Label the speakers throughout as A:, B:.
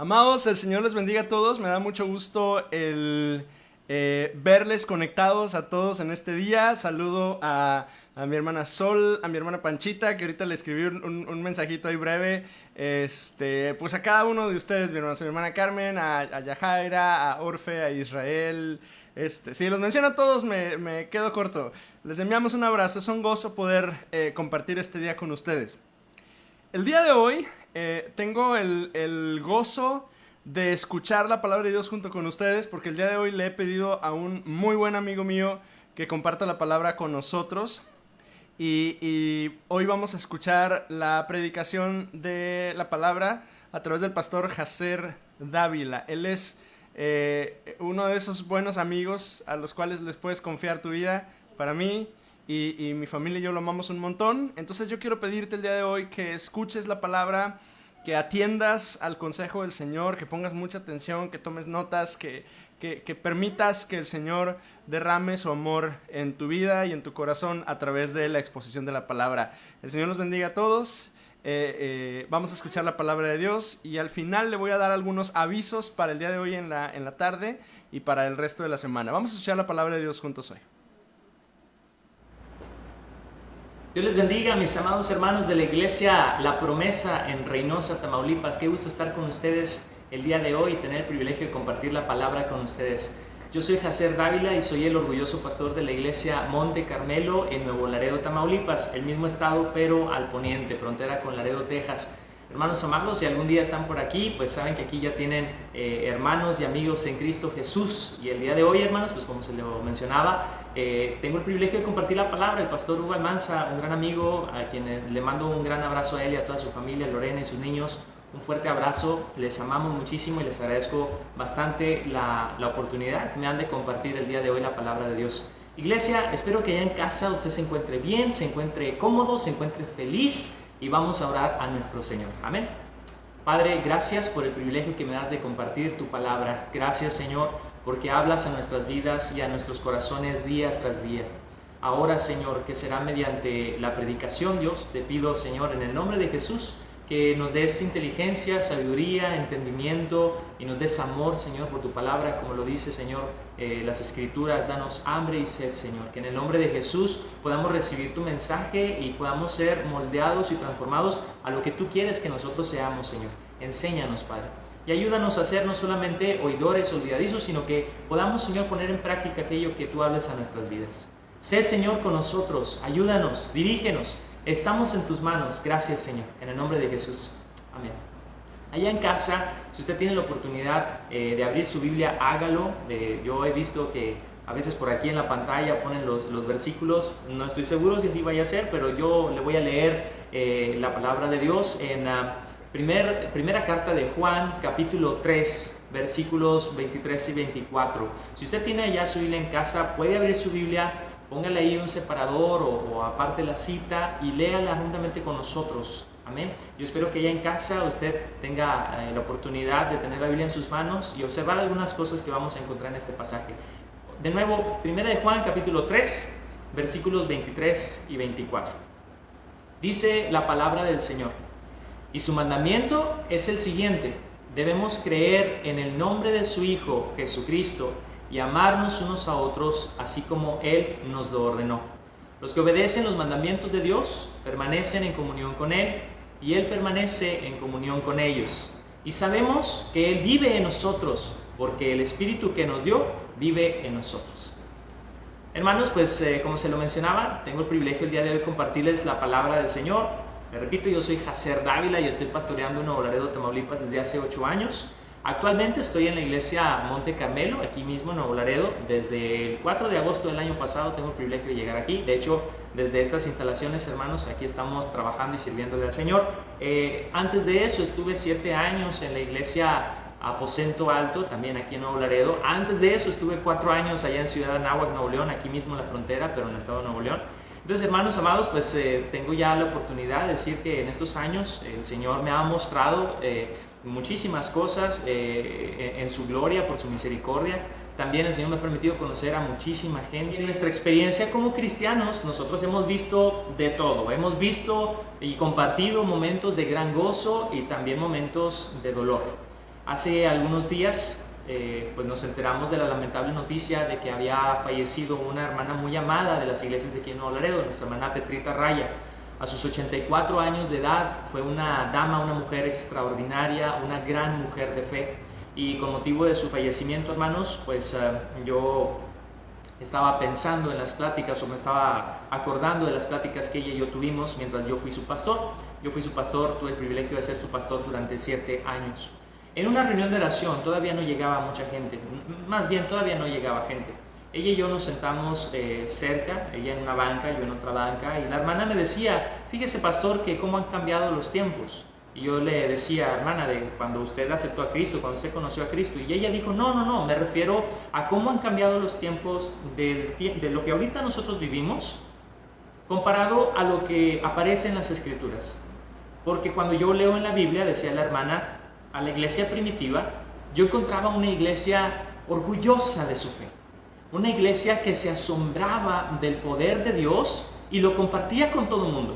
A: Amados, el Señor les bendiga a todos. Me da mucho gusto el verles conectados a todos en este día. Saludo a mi hermana Sol, a mi hermana Panchita, que ahorita le escribí un mensajito ahí breve. Pues a cada uno de ustedes, mi hermana Carmen, a Yajaira, a Orfe, a Israel. Si los menciono a todos me quedo corto. Les enviamos un abrazo. Es un gozo poder compartir este día con ustedes. El día de hoy tengo el gozo de escuchar la palabra de Dios junto con ustedes, porque el día de hoy le he pedido a un muy buen amigo mío que comparta la palabra con nosotros. Y hoy vamos a escuchar la predicación de la palabra a través del pastor Jaser Dávila. Él es uno de esos buenos amigos a los cuales les puedes confiar tu vida. Para mí y mi familia y yo lo amamos un montón. Entonces yo quiero pedirte el día de hoy que escuches la palabra, que atiendas al consejo del Señor, que pongas mucha atención, que tomes notas, que permitas que el Señor derrame su amor en tu vida y en tu corazón a través de la exposición de la palabra. El Señor los bendiga a todos. Vamos a escuchar la palabra de Dios y al final le voy a dar algunos avisos para el día de hoy en la tarde y para el resto de la semana. Vamos a escuchar la palabra de Dios juntos hoy.
B: Dios les bendiga, mis amados hermanos de la iglesia La Promesa en Reynosa, Tamaulipas. Qué gusto estar con ustedes el día de hoy y tener el privilegio de compartir la palabra con ustedes. Yo soy Jaser Dávila y soy el orgulloso pastor de la iglesia Monte Carmelo en Nuevo Laredo, Tamaulipas, el mismo estado pero al poniente, frontera con Laredo, Texas. Hermanos amados, si algún día están por aquí, pues saben que aquí ya tienen hermanos y amigos en Cristo Jesús. Y el día de hoy, hermanos, pues como se lo mencionaba, tengo el privilegio de compartir la palabra. El pastor Hugo Almanza, un gran amigo, a quien le mando un gran abrazo a él y a toda su familia, Lorena y sus niños. Un fuerte abrazo, les amamos muchísimo y les agradezco bastante la oportunidad que me dan de compartir el día de hoy la palabra de Dios. Iglesia, espero que allá en casa usted se encuentre bien, se encuentre cómodo, se encuentre feliz. Y vamos a orar a nuestro Señor. Amén. Padre, gracias por el privilegio que me das de compartir tu palabra. Gracias, Señor, porque hablas a nuestras vidas y a nuestros corazones día tras día. Ahora, Señor, que será mediante la predicación, Dios, te pido, Señor, en el nombre de Jesús, que nos des inteligencia, sabiduría, entendimiento y nos des amor, Señor, por tu palabra, como lo dice, Señor, las Escrituras. Danos hambre y sed, Señor, que en el nombre de Jesús podamos recibir tu mensaje y podamos ser moldeados y transformados a lo que tú quieres que nosotros seamos, Señor. Enséñanos, Padre, y ayúdanos a ser no solamente oidores olvidadizos, sino que podamos, Señor, poner en práctica aquello que tú hables a nuestras vidas. Sé, Señor, con nosotros, ayúdanos, dirígenos. Estamos en tus manos. Gracias, Señor, en el nombre de Jesús. Amén. Allá en casa, si usted tiene la oportunidad de abrir su Biblia, hágalo. Yo he visto que a veces por aquí en la pantalla ponen los versículos. No estoy seguro si así vaya a ser, pero yo le voy a leer la palabra de Dios en la primera carta de Juan, capítulo 3, versículos 23 y 24. Si usted tiene ya su Biblia en casa, puede abrir su Biblia. Póngale ahí un separador o aparte la cita y léala juntamente con nosotros. Amén. Yo espero que ya en casa usted tenga la oportunidad de tener la Biblia en sus manos y observar algunas cosas que vamos a encontrar en este pasaje. De nuevo, 1 de Juan, capítulo 3, versículos 23 y 24. Dice la palabra del Señor: y su mandamiento es el siguiente: debemos creer en el nombre de su Hijo, Jesucristo, y amarnos unos a otros, así como Él nos lo ordenó. Los que obedecen los mandamientos de Dios permanecen en comunión con Él, y Él permanece en comunión con ellos. Y sabemos que Él vive en nosotros, porque el Espíritu que nos dio vive en nosotros. Hermanos, pues como se lo mencionaba, tengo el privilegio el día de hoy compartirles la palabra del Señor. Me repito, yo soy Jaser Dávila y estoy pastoreando en Nuevo Laredo, Tamaulipas desde hace 8 años. Actualmente estoy en la iglesia Monte Carmelo, aquí mismo en Nuevo Laredo. Desde el 4 de agosto del año pasado tengo el privilegio de llegar aquí. De hecho, desde estas instalaciones, hermanos, aquí estamos trabajando y sirviéndole al Señor. Antes de eso estuve 7 años en la iglesia Aposento Alto, también aquí en Nuevo Laredo. Antes de eso estuve 4 años allá en Ciudad Anáhuac, Nuevo León, aquí mismo en la frontera, pero en el estado de Nuevo León. Entonces, hermanos amados, pues tengo ya la oportunidad de decir que en estos años el Señor me ha mostrado muchísimas cosas en su gloria, por su misericordia. También el Señor me ha permitido conocer a muchísima gente. En nuestra experiencia como cristianos, nosotros hemos visto de todo. Hemos visto y compartido momentos de gran gozo y también momentos de dolor. Hace algunos días pues nos enteramos de la lamentable noticia de que había fallecido una hermana muy amada de las iglesias de aquí en Nuevo Laredo, nuestra hermana Petrita Raya. A sus 84 años de edad fue una dama, una mujer extraordinaria, una gran mujer de fe. Y con motivo de su fallecimiento, hermanos, pues yo estaba pensando en las pláticas, o me estaba acordando de las pláticas que ella y yo tuvimos mientras yo fui su pastor. Yo fui su pastor, tuve el privilegio de ser su pastor durante 7 años. En una reunión de oración todavía no llegaba mucha gente, más bien todavía no llegaba gente. Ella y yo nos sentamos cerca, ella en una banca, yo en otra banca, y la hermana me decía, fíjese pastor que cómo han cambiado los tiempos. Y yo le decía, hermana, de cuando usted aceptó a Cristo, cuando usted conoció a Cristo, y ella dijo, no, me refiero a cómo han cambiado los tiempos de lo que ahorita nosotros vivimos, comparado a lo que aparece en las Escrituras. Porque cuando yo leo en la Biblia, decía la hermana, a la iglesia primitiva, yo encontraba una iglesia orgullosa de su fe. Una iglesia que se asombraba del poder de Dios y lo compartía con todo el mundo.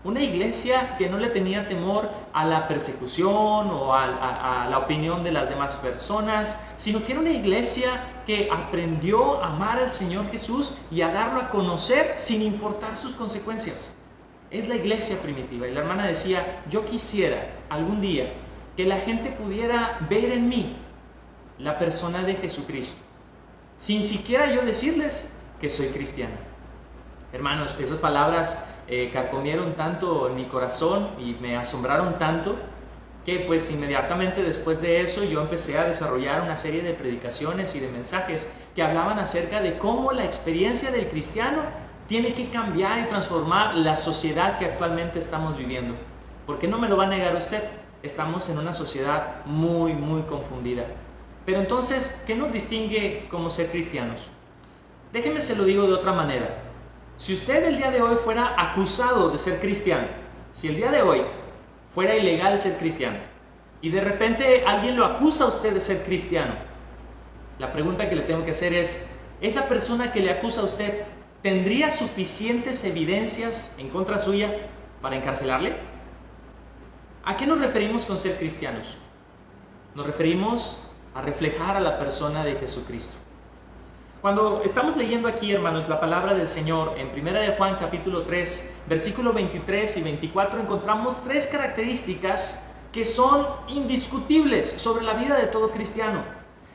B: Una iglesia que no le tenía temor a la persecución o a la opinión de las demás personas, sino que era una iglesia que aprendió a amar al Señor Jesús y a darlo a conocer sin importar sus consecuencias. Es la iglesia primitiva. Y la hermana decía, yo quisiera algún día que la gente pudiera ver en mí la persona de Jesucristo, sin siquiera yo decirles que soy cristiana. Hermanos, esas palabras carcomieron tanto en mi corazón y me asombraron tanto que pues inmediatamente después de eso yo empecé a desarrollar una serie de predicaciones y de mensajes que hablaban acerca de cómo la experiencia del cristiano tiene que cambiar y transformar la sociedad que actualmente estamos viviendo. Porque no me lo va a negar usted, estamos en una sociedad muy confundida. Pero entonces, ¿qué nos distingue como ser cristianos? Déjeme se lo digo de otra manera. Si usted el día de hoy fuera acusado de ser cristiano, si el día de hoy fuera ilegal ser cristiano, y de repente alguien lo acusa a usted de ser cristiano, la pregunta que le tengo que hacer es, ¿esa persona que le acusa a usted tendría suficientes evidencias en contra suya para encarcelarle? ¿A qué nos referimos con ser cristianos? Nos referimos a reflejar a la persona de Jesucristo. Cuando estamos leyendo aquí, hermanos, la palabra del Señor en 1 de Juan capítulo 3, versículo 23 y 24, encontramos 3 características que son indiscutibles sobre la vida de todo cristiano.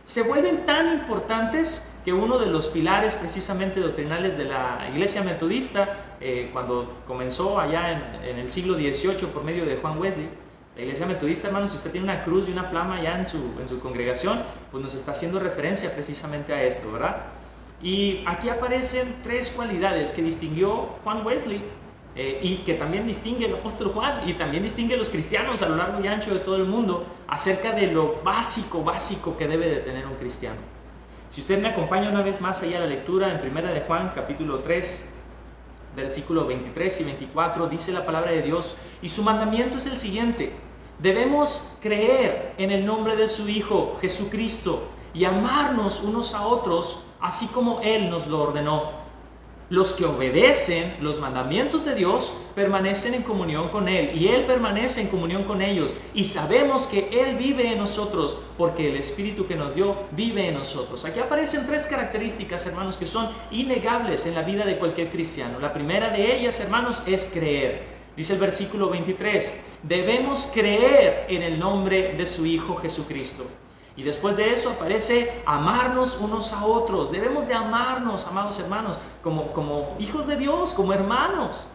B: Se vuelven tan importantes que uno de los pilares precisamente doctrinales de la Iglesia Metodista, cuando comenzó allá en el siglo XVIII por medio de Juan Wesley, la Iglesia Metodista, hermanos, si usted tiene una cruz y una flama allá en su congregación, pues nos está haciendo referencia precisamente a esto, ¿verdad? Y aquí aparecen 3 cualidades que distinguió Juan Wesley y que también distingue el apóstol Juan y también distingue a los cristianos a lo largo y ancho de todo el mundo acerca de lo básico que debe de tener un cristiano. Si usted me acompaña una vez más allá a la lectura en 1 de Juan capítulo 3, versículo 23 y 24, dice la palabra de Dios, y su mandamiento es el siguiente: debemos creer en el nombre de su Hijo Jesucristo y amarnos unos a otros, así como Él nos lo ordenó. Los que obedecen los mandamientos de Dios permanecen en comunión con Él y Él permanece en comunión con ellos. Y sabemos que Él vive en nosotros porque el Espíritu que nos dio vive en nosotros. Aquí aparecen 3 características, hermanos, que son innegables en la vida de cualquier cristiano. La primera de ellas, hermanos, es creer. Dice el versículo 23, debemos creer en el nombre de su Hijo Jesucristo. Y después de eso aparece amarnos unos a otros. Debemos de amarnos, amados hermanos, como hijos de Dios, como hermanos.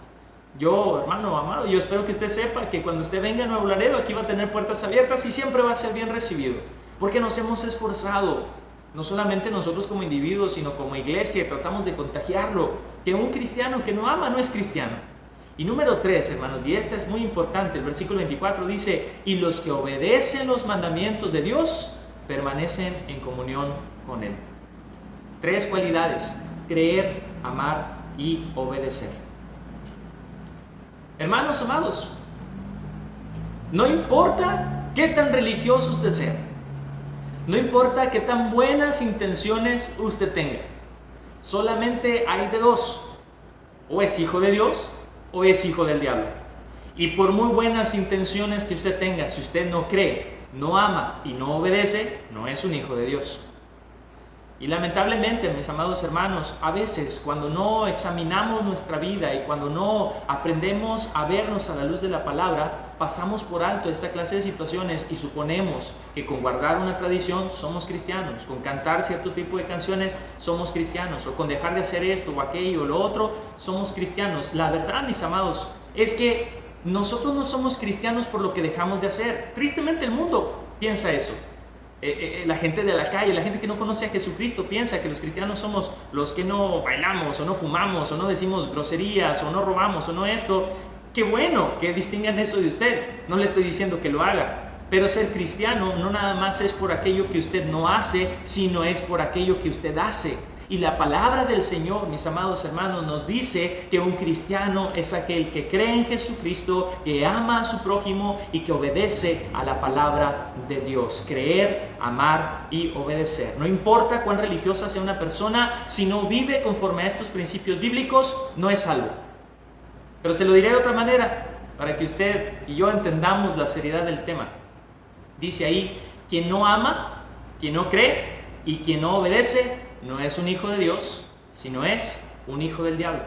B: Yo, hermano amado, yo espero que usted sepa que cuando usted venga a Nuevo Laredo, aquí va a tener puertas abiertas y siempre va a ser bien recibido. Porque nos hemos esforzado, no solamente nosotros como individuos, sino como iglesia, tratamos de contagiarlo. Que un cristiano que no ama no es cristiano. Y número 3, hermanos, y esta es muy importante, el versículo 24 dice, y los que obedecen los mandamientos de Dios permanecen en comunión con Él. 3 cualidades: creer, amar y obedecer. Hermanos amados, no importa qué tan religioso usted sea, no importa qué tan buenas intenciones usted tenga, solamente hay de 2: o es hijo de Dios o es hijo del diablo. Y por muy buenas intenciones que usted tenga, si usted no cree, no ama y no obedece, no es un hijo de Dios. Y lamentablemente, mis amados hermanos, a veces cuando no examinamos nuestra vida y cuando no aprendemos a vernos a la luz de la palabra, pasamos por alto esta clase de situaciones y suponemos que con guardar una tradición somos cristianos, con cantar cierto tipo de canciones somos cristianos, o con dejar de hacer esto o aquello o lo otro somos cristianos. La verdad, mis amados, es que nosotros no somos cristianos por lo que dejamos de hacer. Tristemente el mundo piensa eso. La gente de la calle, la gente que no conoce a Jesucristo piensa que los cristianos somos los que no bailamos o no fumamos o no decimos groserías o no robamos o no esto. Qué bueno que distingan eso de usted, no le estoy diciendo que lo haga, pero ser cristiano no nada más es por aquello que usted no hace, sino es por aquello que usted hace. Y la palabra del Señor, mis amados hermanos, nos dice que un cristiano es aquel que cree en Jesucristo, que ama a su prójimo y que obedece a la palabra de Dios. Creer, amar y obedecer. No importa cuán religiosa sea una persona, si no vive conforme a estos principios bíblicos, no es salvo. Pero se lo diré de otra manera, para que usted y yo entendamos la seriedad del tema. Dice ahí, quien no ama, quien no cree y quien no obedece, no es un hijo de Dios, sino es un hijo del diablo.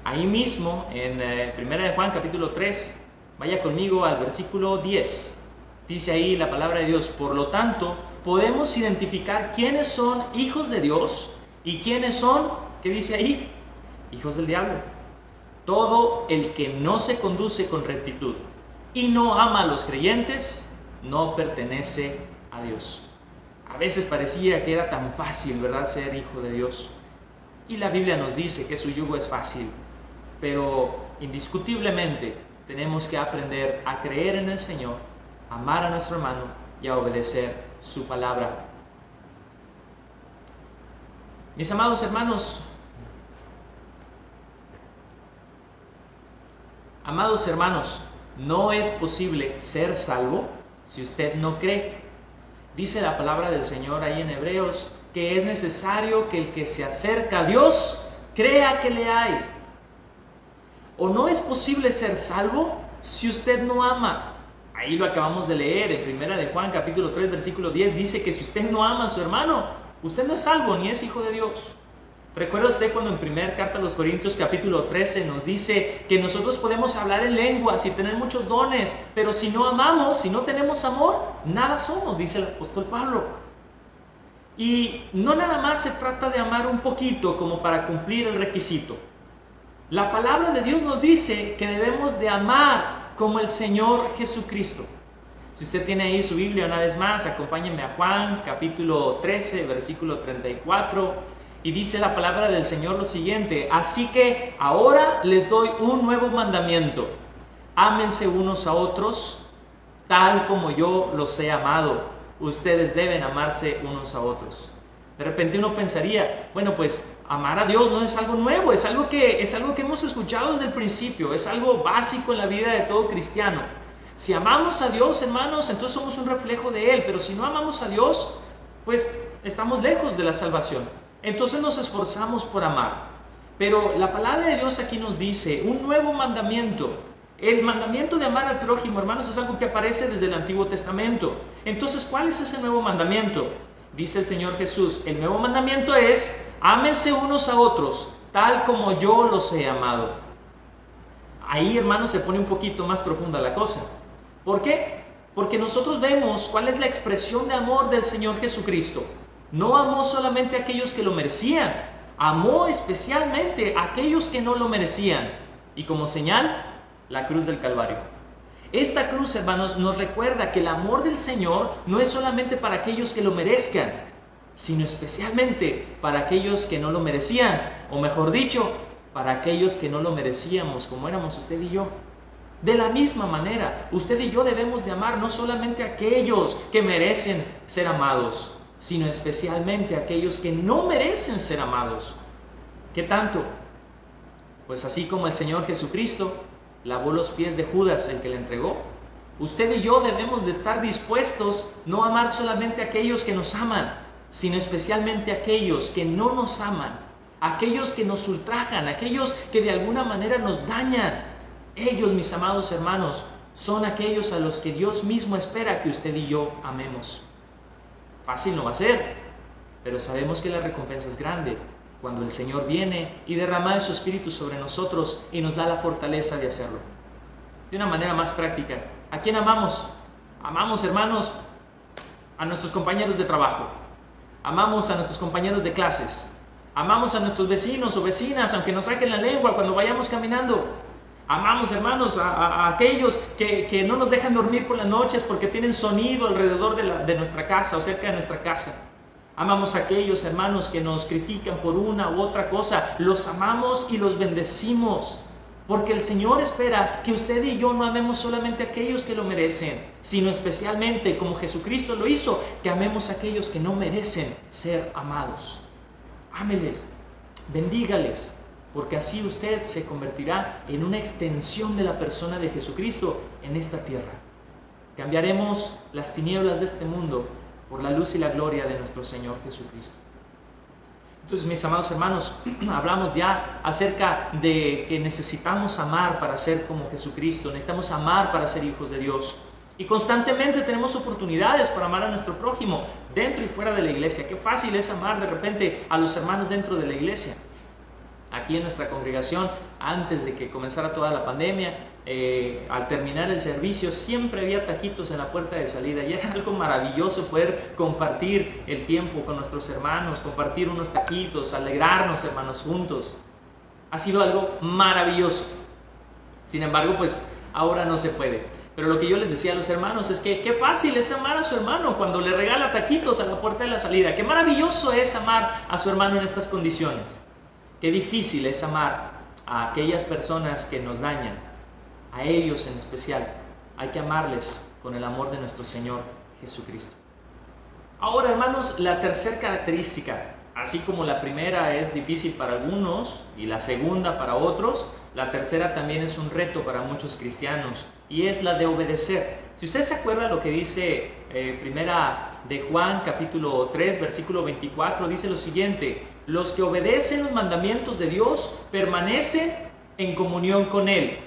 B: Ahí mismo, en 1 de Juan capítulo 3, vaya conmigo al versículo 10. Dice ahí la palabra de Dios: por lo tanto, podemos identificar quiénes son hijos de Dios y quiénes son, ¿qué dice ahí? Hijos del diablo. Todo el que no se conduce con rectitud y no ama a los creyentes, no pertenece a Dios. A veces parecía que era tan fácil, ¿verdad?, ser hijo de Dios. Y la Biblia nos dice que su yugo es fácil, pero indiscutiblemente tenemos que aprender a creer en el Señor, amar a nuestro hermano y a obedecer su palabra. Mis amados hermanos, no es posible ser salvo si usted no cree. Dice la palabra del Señor ahí en Hebreos que es necesario que el que se acerca a Dios crea que le hay. O no es posible ser salvo si usted no ama. Ahí lo acabamos de leer en 1 de Juan capítulo 3 versículo 10. Dice que si usted no ama a su hermano, usted no es salvo ni es hijo de Dios. ¿Recuerda usted cuando en 1 carta a los Corintios capítulo 13 nos dice que nosotros podemos hablar en lenguas y tener muchos dones, pero si no amamos, si no tenemos amor, nada somos, dice el apóstol Pablo? Y no nada más se trata de amar un poquito como para cumplir el requisito. La palabra de Dios nos dice que debemos de amar como el Señor Jesucristo. Si usted tiene ahí su Biblia una vez más, acompáñenme a Juan capítulo 13, versículo 34. Y dice la palabra del Señor lo siguiente: así que ahora les doy un nuevo mandamiento. Ámense unos a otros, tal como yo los he amado. Ustedes deben amarse unos a otros. De repente uno pensaría, bueno, pues amar a Dios no es algo nuevo, es algo que hemos escuchado desde el principio, es algo básico en la vida de todo cristiano. Si amamos a Dios, hermanos, entonces somos un reflejo de Él, pero si no amamos a Dios, pues estamos lejos de la salvación. Entonces nos esforzamos por amar. Pero la palabra de Dios aquí nos dice un nuevo mandamiento. El mandamiento de amar al prójimo, hermanos, es algo que aparece desde el Antiguo Testamento. Entonces, ¿cuál es ese nuevo mandamiento? Dice el Señor Jesús, el nuevo mandamiento es: ámense unos a otros, tal como yo los he amado. Ahí, hermanos, se pone un poquito más profunda la cosa. ¿Por qué? Porque nosotros vemos cuál es la expresión de amor del Señor Jesucristo. No amó solamente a aquellos que lo merecían, amó especialmente a aquellos que no lo merecían. Y como señal, la cruz del Calvario. Esta cruz, hermanos, nos recuerda que el amor del Señor no es solamente para aquellos que lo merezcan, sino especialmente para aquellos que no lo merecían, o mejor dicho, para aquellos que no lo merecíamos, como éramos usted y yo. De la misma manera, usted y yo debemos de amar no solamente a aquellos que merecen ser amados, sino especialmente a aquellos que no merecen ser amados. ¿Qué tanto? Pues así como el Señor Jesucristo lavó los pies de Judas, el que le entregó, usted y yo debemos de estar dispuestos no a amar solamente a aquellos que nos aman, sino especialmente a aquellos que no nos aman, aquellos que nos ultrajan, aquellos que de alguna manera nos dañan. Ellos, mis amados hermanos, son aquellos a los que Dios mismo espera que usted y yo amemos. Fácil no va a ser, pero sabemos que la recompensa es grande cuando el Señor viene y derrama de su Espíritu sobre nosotros y nos da la fortaleza de hacerlo. De una manera más práctica, ¿a quién amamos? Amamos, hermanos, a nuestros compañeros de trabajo. Amamos a nuestros compañeros de clases. Amamos a nuestros vecinos o vecinas, aunque nos saquen la lengua cuando vayamos caminando. Amamos, hermanos, a aquellos que no nos dejan dormir por las noches porque tienen sonido alrededor de nuestra casa o cerca de nuestra casa. Amamos a aquellos, hermanos, que nos critican por una u otra cosa. Los amamos y los bendecimos. Porque el Señor espera que usted y yo no amemos solamente a aquellos que lo merecen, sino especialmente, como Jesucristo lo hizo, que amemos a aquellos que no merecen ser amados. Ámeles, bendígales, porque así usted se convertirá en una extensión de la persona de Jesucristo en esta tierra. Cambiaremos las tinieblas de este mundo por la luz y la gloria de nuestro Señor Jesucristo. Entonces, mis amados hermanos, hablamos ya acerca de que necesitamos amar para ser como Jesucristo, necesitamos amar para ser hijos de Dios. Y constantemente tenemos oportunidades para amar a nuestro prójimo, dentro y fuera de la iglesia. Qué fácil es amar de repente a los hermanos dentro de la iglesia. Aquí en nuestra congregación, antes de que comenzara toda la pandemia, al terminar el servicio, siempre había taquitos en la puerta de salida y era algo maravilloso poder compartir el tiempo con nuestros hermanos, compartir unos taquitos, alegrarnos, hermanos, juntos. Ha sido algo maravilloso. Sin embargo, pues ahora no se puede. Pero lo que yo les decía a los hermanos es que qué fácil es amar a su hermano cuando le regala taquitos a la puerta de la salida. Qué maravilloso es amar a su hermano en estas condiciones. Qué difícil es amar a aquellas personas que nos dañan. A ellos en especial, hay que amarles con el amor de nuestro Señor Jesucristo. Ahora, hermanos, la tercera característica, así como la primera es difícil para algunos y la segunda para otros, la tercera también es un reto para muchos cristianos y es la de obedecer. Si usted se acuerda lo que dice primera de Juan capítulo 3 versículo 24, dice lo siguiente: los que obedecen los mandamientos de Dios permanecen en comunión con Él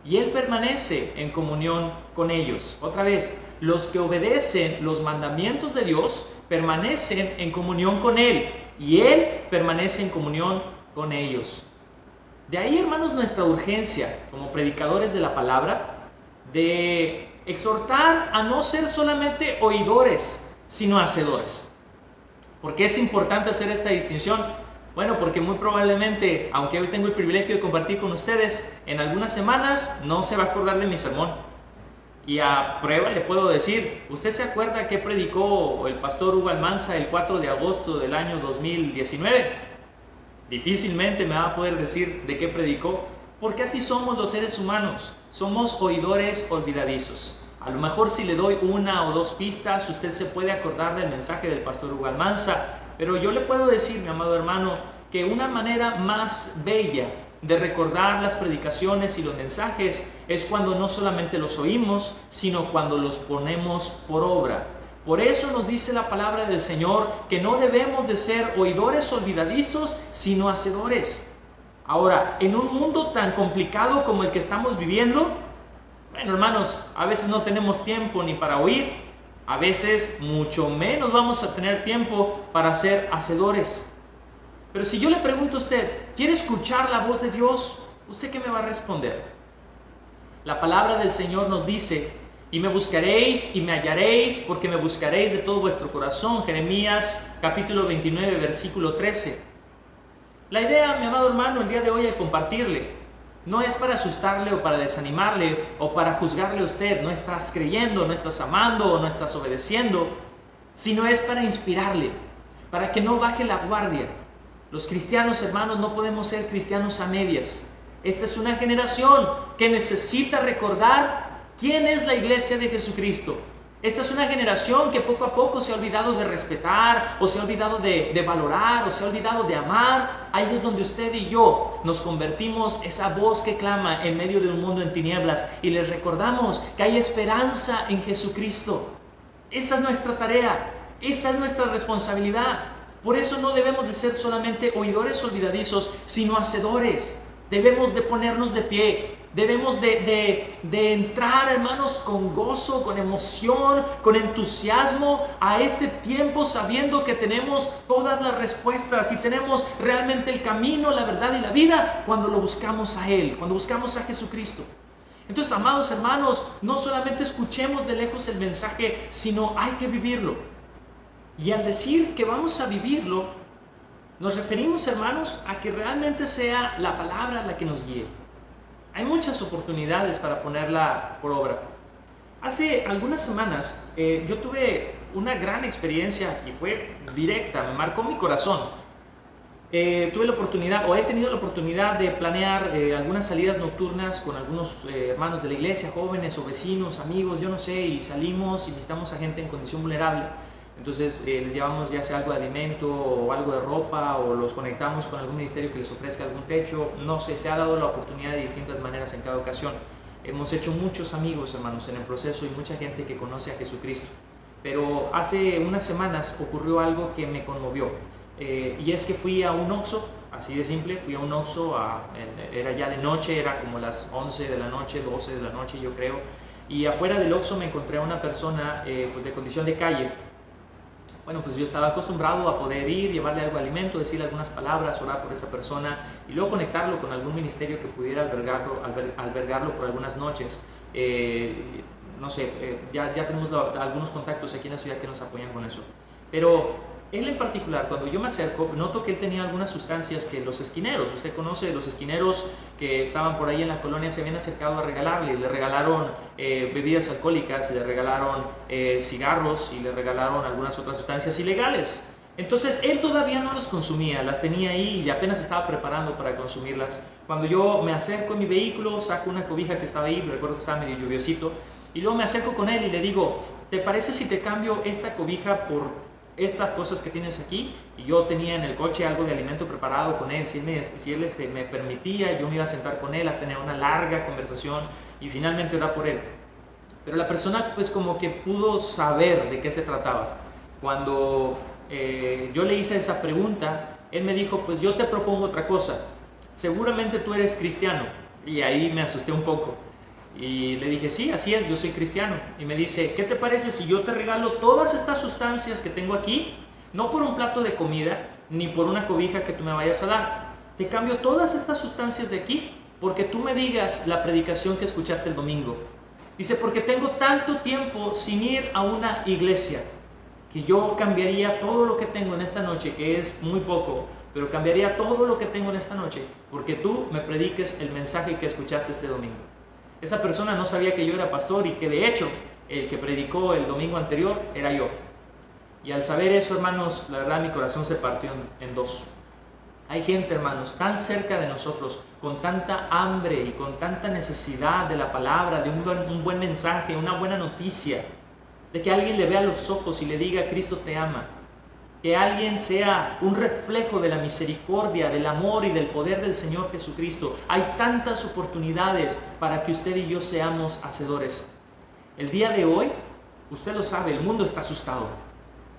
B: y Él permanece en comunión con ellos. Otra vez, los que obedecen los mandamientos de Dios permanecen en comunión con Él y Él permanece en comunión con ellos. De ahí, hermanos, nuestra urgencia como predicadores de la palabra de exhortar a no ser solamente oidores, sino hacedores. ¿Por qué es importante hacer esta distinción? Bueno, porque muy probablemente, aunque hoy tengo el privilegio de compartir con ustedes, en algunas semanas no se va a acordar de mi sermón. Y a prueba le puedo decir, ¿usted se acuerda qué predicó el pastor Hugo Almanza el 4 de agosto del año 2019? Difícilmente me va a poder decir de qué predicó, porque así somos los seres humanos, somos oidores olvidadizos. A lo mejor si le doy una o dos pistas, usted se puede acordar del mensaje del pastor Hugo Almanza, pero yo le puedo decir, mi amado hermano, que una manera más bella de recordar las predicaciones y los mensajes es cuando no solamente los oímos, sino cuando los ponemos por obra. Por eso nos dice la palabra del Señor que no debemos de ser oidores olvidadizos, sino hacedores. Ahora, en un mundo tan complicado como el que estamos viviendo, bueno, hermanos, a veces no tenemos tiempo ni para oír, a veces mucho menos vamos a tener tiempo para ser hacedores. Pero si yo le pregunto a usted, ¿quiere escuchar la voz de Dios? ¿Usted qué me va a responder? La palabra del Señor nos dice: y me buscaréis y me hallaréis, porque me buscaréis de todo vuestro corazón. Jeremías capítulo 29, versículo 13. La idea, mi amado hermano, el día de hoy al compartirle, no es para asustarle o para desanimarle o para juzgarle a usted. No estás creyendo, no estás amando o no estás obedeciendo, sino es para inspirarle, para que no baje la guardia. Los cristianos, hermanos, no podemos ser cristianos a medias. Esta es una generación que necesita recordar quién es la iglesia de Jesucristo. Esta es una generación que poco a poco se ha olvidado de respetar, o se ha olvidado de valorar, o se ha olvidado de amar. Ahí es donde usted y yo nos convertimos esa voz que clama en medio de un mundo en tinieblas y les recordamos que hay esperanza en Jesucristo. Esa es nuestra tarea, esa es nuestra responsabilidad. Por eso no debemos de ser solamente oidores olvidadizos, sino hacedores. Debemos de ponernos de pie. Debemos de entrar, hermanos, con gozo, con emoción, con entusiasmo a este tiempo, sabiendo que tenemos todas las respuestas y tenemos realmente el camino, la verdad y la vida cuando lo buscamos a Él, cuando buscamos a Jesucristo. Entonces, amados hermanos, no solamente escuchemos de lejos el mensaje, sino hay que vivirlo. Y al decir que vamos a vivirlo, nos referimos, hermanos, a que realmente sea la palabra la que nos guíe. Hay muchas oportunidades para ponerla por obra. Hace algunas semanas yo tuve una gran experiencia y fue directa, me marcó mi corazón. Tuve la oportunidad, o he tenido la oportunidad de planear algunas salidas nocturnas con algunos hermanos de la iglesia, jóvenes o vecinos, amigos, yo no sé, y salimos y visitamos a gente en condición vulnerable. Entonces les llevamos ya sea algo de alimento o algo de ropa, o los conectamos con algún ministerio que les ofrezca algún techo. No sé, se ha dado la oportunidad de distintas maneras en cada ocasión. Hemos hecho muchos amigos, hermanos, en el proceso, y mucha gente que conoce a Jesucristo. Pero hace unas semanas ocurrió algo que me conmovió. Y es que fui a un Oxxo, así de simple, fui a un Oxxo, era ya de noche, era como las 11 de la noche, 12 de la noche yo creo. Y afuera del Oxxo me encontré a una persona pues de condición de calle. Bueno, pues yo estaba acostumbrado a poder ir, llevarle algo de alimento, decirle algunas palabras, orar por esa persona y luego conectarlo con algún ministerio que pudiera albergarlo por algunas noches. No sé, ya tenemos algunos contactos aquí en la ciudad que nos apoyan con eso. Pero él en particular, cuando yo me acerco, noto que él tenía algunas sustancias que los esquineros, usted conoce, los esquineros que estaban por ahí en la colonia se habían acercado a regalarle. Le regalaron bebidas alcohólicas, le regalaron cigarros y le regalaron algunas otras sustancias ilegales. Entonces él todavía no las consumía, las tenía ahí y apenas estaba preparando para consumirlas. Cuando yo me acerco en mi vehículo, saco una cobija que estaba ahí, recuerdo que estaba medio lluviosito, y luego me acerco con él y le digo, ¿te parece si te cambio esta cobija por estas cosas que tienes aquí? Y yo tenía en el coche algo de alimento preparado con él. Si él me permitía, yo me iba a sentar con él a tener una larga conversación y finalmente orar por él. Pero la persona pues como que pudo saber de qué se trataba. Cuando yo le hice esa pregunta, él me dijo, pues yo te propongo otra cosa, seguramente tú eres cristiano. Y ahí me asusté un poco. Y le dije, sí, así es, yo soy cristiano. Y me dice, ¿qué te parece si yo te regalo todas estas sustancias que tengo aquí? No por un plato de comida, ni por una cobija que tú me vayas a dar. Te cambio todas estas sustancias de aquí, porque tú me digas la predicación que escuchaste el domingo. Dice, porque tengo tanto tiempo sin ir a una iglesia, que yo cambiaría todo lo que tengo en esta noche, que es muy poco, pero cambiaría todo lo que tengo en esta noche, porque tú me prediques el mensaje que escuchaste este domingo. Esa persona no sabía que yo era pastor y que de hecho el que predicó el domingo anterior era yo. Y al saber eso, hermanos, la verdad mi corazón se partió en dos. Hay gente, hermanos, tan cerca de nosotros, con tanta hambre y con tanta necesidad de la palabra, de un buen mensaje, una buena noticia, de que alguien le vea los ojos y le diga, Cristo te ama. Que alguien sea un reflejo de la misericordia, del amor y del poder del Señor Jesucristo. Hay tantas oportunidades para que usted y yo seamos hacedores. El día de hoy, usted lo sabe, el mundo está asustado.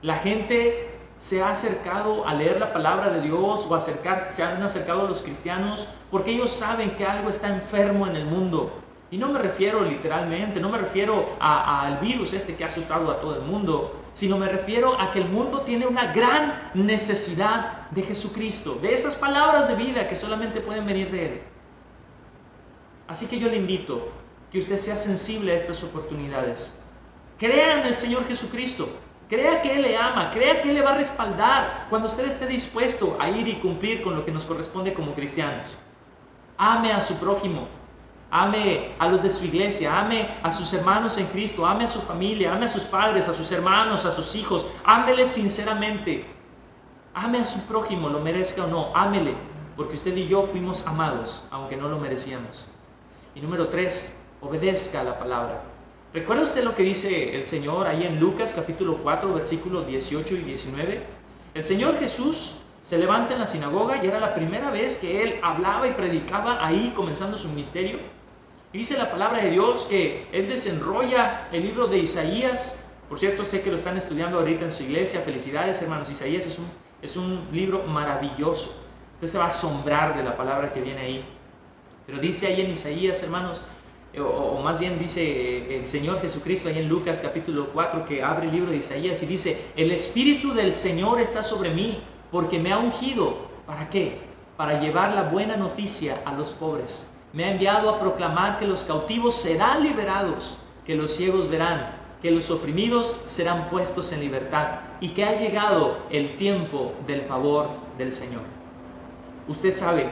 B: La gente se ha acercado a leer la palabra de Dios o se han acercado a los cristianos porque ellos saben que algo está enfermo en el mundo. Y no me refiero literalmente, no me refiero al virus que ha asustado a todo el mundo, sino me refiero a que el mundo tiene una gran necesidad de Jesucristo, de esas palabras de vida que solamente pueden venir de Él. Así que yo le invito que usted sea sensible a estas oportunidades. Crea en el Señor Jesucristo, crea que Él le ama, crea que Él le va a respaldar cuando usted esté dispuesto a ir y cumplir con lo que nos corresponde como cristianos. Ame a su prójimo. Ame a los de su iglesia, ame a sus hermanos en Cristo, ame a su familia, ame a sus padres, a sus hermanos, a sus hijos. Ámeles sinceramente. Ame a su prójimo, lo merezca o no, ámele, porque usted y yo fuimos amados, aunque no lo merecíamos. Y número 3, obedezca a la palabra. ¿Recuerda usted lo que dice el Señor ahí en Lucas capítulo 4, versículos 18 y 19? El Señor Jesús se levanta en la sinagoga y era la primera vez que Él hablaba y predicaba ahí, comenzando su ministerio. Y dice la palabra de Dios que Él desenrolla el libro de Isaías. Por cierto, sé que lo están estudiando ahorita en su iglesia. Felicidades, hermanos. Isaías es un libro maravilloso. Usted se va a asombrar de la palabra que viene ahí. Pero dice ahí en Isaías, hermanos, o más bien dice el Señor Jesucristo ahí en Lucas capítulo 4, que abre el libro de Isaías y dice: el Espíritu del Señor está sobre mí, porque me ha ungido. ¿Para qué? Para llevar la buena noticia a los pobres. Me ha enviado a proclamar que los cautivos serán liberados, que los ciegos verán, que los oprimidos serán puestos en libertad, y que ha llegado el tiempo del favor del Señor. Usted sabe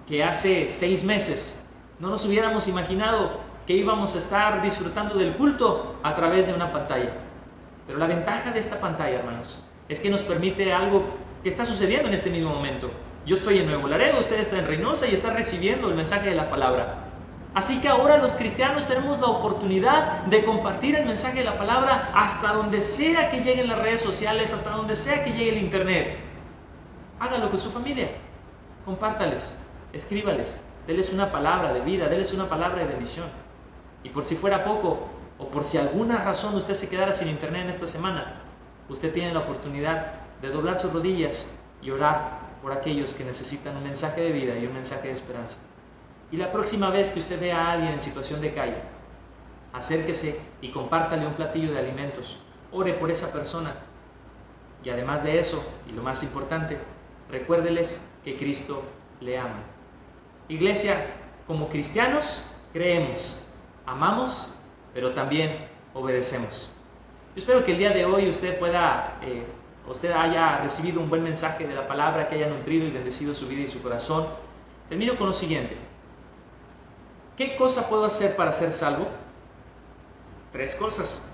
B: que hace 6 meses no nos hubiéramos imaginado que íbamos a estar disfrutando del culto a través de una pantalla. Pero la ventaja de esta pantalla, hermanos, es que nos permite algo que está sucediendo en este mismo momento. Yo estoy en Nuevo Laredo, usted está en Reynosa y está recibiendo el mensaje de la palabra. Así que ahora los cristianos tenemos la oportunidad de compartir el mensaje de la palabra hasta donde sea que lleguen las redes sociales, hasta donde sea que llegue el internet. Hágalo con su familia, compártales, escríbales, déles una palabra de vida, déles una palabra de bendición. Y por si fuera poco, o por si alguna razón usted se quedara sin internet en esta semana, usted tiene la oportunidad de doblar sus rodillas y orar por aquellos que necesitan un mensaje de vida y un mensaje de esperanza. Y la próxima vez que usted vea a alguien en situación de calle, acérquese y compártale un platillo de alimentos. Ore por esa persona. Y además de eso, y lo más importante, recuérdeles que Cristo le ama. Iglesia, como cristianos, creemos, amamos, pero también obedecemos. Yo espero que el día de hoy usted haya recibido un buen mensaje de la palabra, que haya nutrido y bendecido su vida y su corazón. Termino con lo siguiente. ¿Qué cosa puedo hacer para ser salvo? 3 cosas.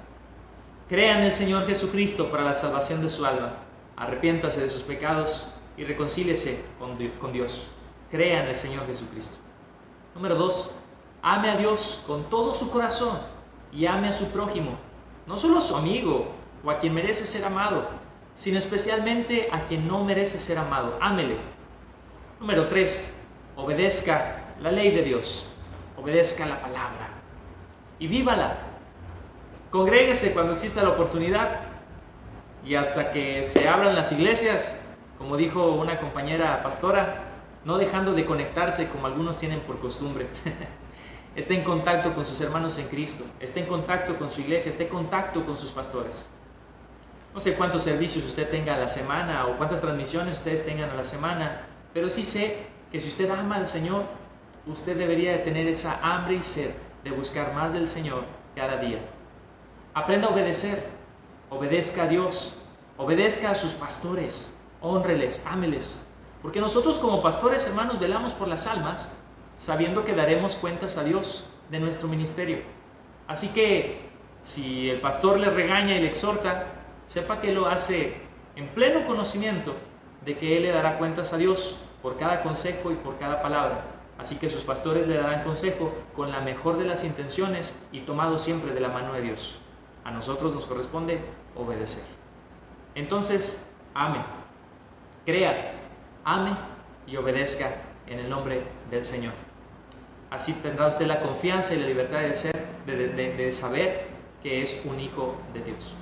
B: Crea en el Señor Jesucristo para la salvación de su alma. Arrepiéntase de sus pecados y reconcíliese con Dios. Crea en el Señor Jesucristo. Número 2. Ame a Dios con todo su corazón y ame a su prójimo. No solo a su amigo o a quien merece ser amado, sino especialmente a quien no merece ser amado. Ámele. Número 3. Obedezca la ley de Dios. Obedezca la palabra y vívala. Congréguese cuando exista la oportunidad y hasta que se abran las iglesias, como dijo una compañera pastora, no dejando de conectarse como algunos tienen por costumbre. Esté en contacto con sus hermanos en Cristo, esté en contacto con su iglesia, esté en contacto con sus pastores. No sé cuántos servicios usted tenga a la semana o cuántas transmisiones ustedes tengan a la semana, pero sí sé que si usted ama al Señor, usted debería de tener esa hambre y sed de buscar más del Señor cada día. Aprenda a obedecer, obedezca a Dios, obedezca a sus pastores, hónreles, ámeles. Porque nosotros como pastores, hermanos, velamos por las almas, sabiendo que daremos cuentas a Dios de nuestro ministerio. Así que, si el pastor le regaña y le exhorta, sepa que lo hace en pleno conocimiento de que Él le dará cuentas a Dios por cada consejo y por cada palabra. Así que sus pastores le darán consejo con la mejor de las intenciones y tomado siempre de la mano de Dios. A nosotros nos corresponde obedecer. Entonces, ame, crea, ame y obedezca en el nombre del Señor. Así tendrá usted la confianza y la libertad de saber que es un hijo de Dios.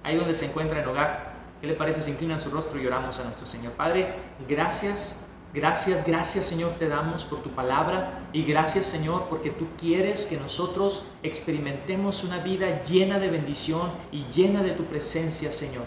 B: Ahí donde se encuentra en hogar, ¿qué le parece si inclinan su rostro y oramos a nuestro Señor? Padre, gracias. Gracias, Señor, te damos por tu palabra y gracias, Señor, porque tú quieres que nosotros experimentemos una vida llena de bendición y llena de tu presencia, Señor.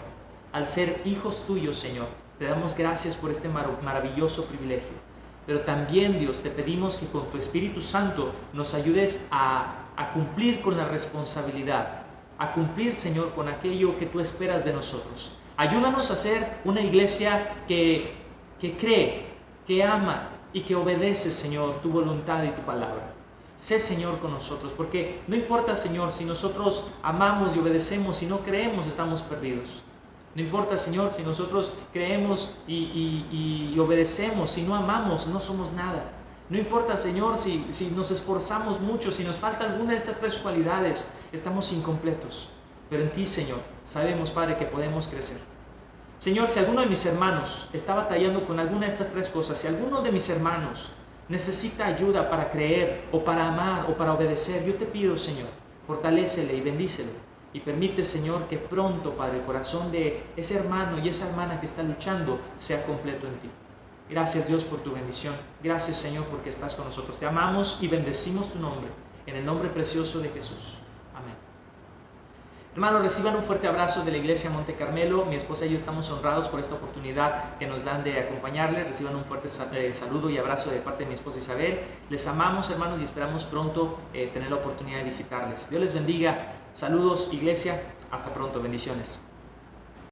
B: Al ser hijos tuyos, Señor, te damos gracias por este maravilloso privilegio. Pero también, Dios, te pedimos que con tu Espíritu Santo nos ayudes a cumplir con la responsabilidad, a cumplir, Señor, con aquello que tú esperas de nosotros. Ayúdanos a ser una iglesia que cree, que ama y que obedece, Señor, tu voluntad y tu palabra. Sé, Señor, con nosotros, porque no importa, Señor, si nosotros amamos y obedecemos y no creemos, estamos perdidos. No importa, Señor, si nosotros creemos y obedecemos, si no amamos, no somos nada. No importa, Señor, si nos esforzamos mucho, si nos falta alguna de estas 3 cualidades, estamos incompletos. Pero en ti, Señor, sabemos, Padre, que podemos crecer. Señor, si alguno de mis hermanos está batallando con alguna de estas 3 cosas, si alguno de mis hermanos necesita ayuda para creer o para amar o para obedecer, yo te pido, Señor, fortalécele y bendícele. Y permite, Señor, que pronto, Padre, el corazón de ese hermano y esa hermana que está luchando sea completo en ti. Gracias, Dios, por tu bendición. Gracias, Señor, porque estás con nosotros. Te amamos y bendecimos tu nombre, en el nombre precioso de Jesús. Amén. Hermanos, reciban un fuerte abrazo de la Iglesia Monte Carmelo. Mi esposa y yo estamos honrados por esta oportunidad que nos dan de acompañarles. Reciban un fuerte saludo y abrazo de parte de mi esposa Isabel. Les amamos, hermanos, y esperamos pronto tener la oportunidad de visitarles. Dios les bendiga. Saludos, Iglesia. Hasta pronto. Bendiciones.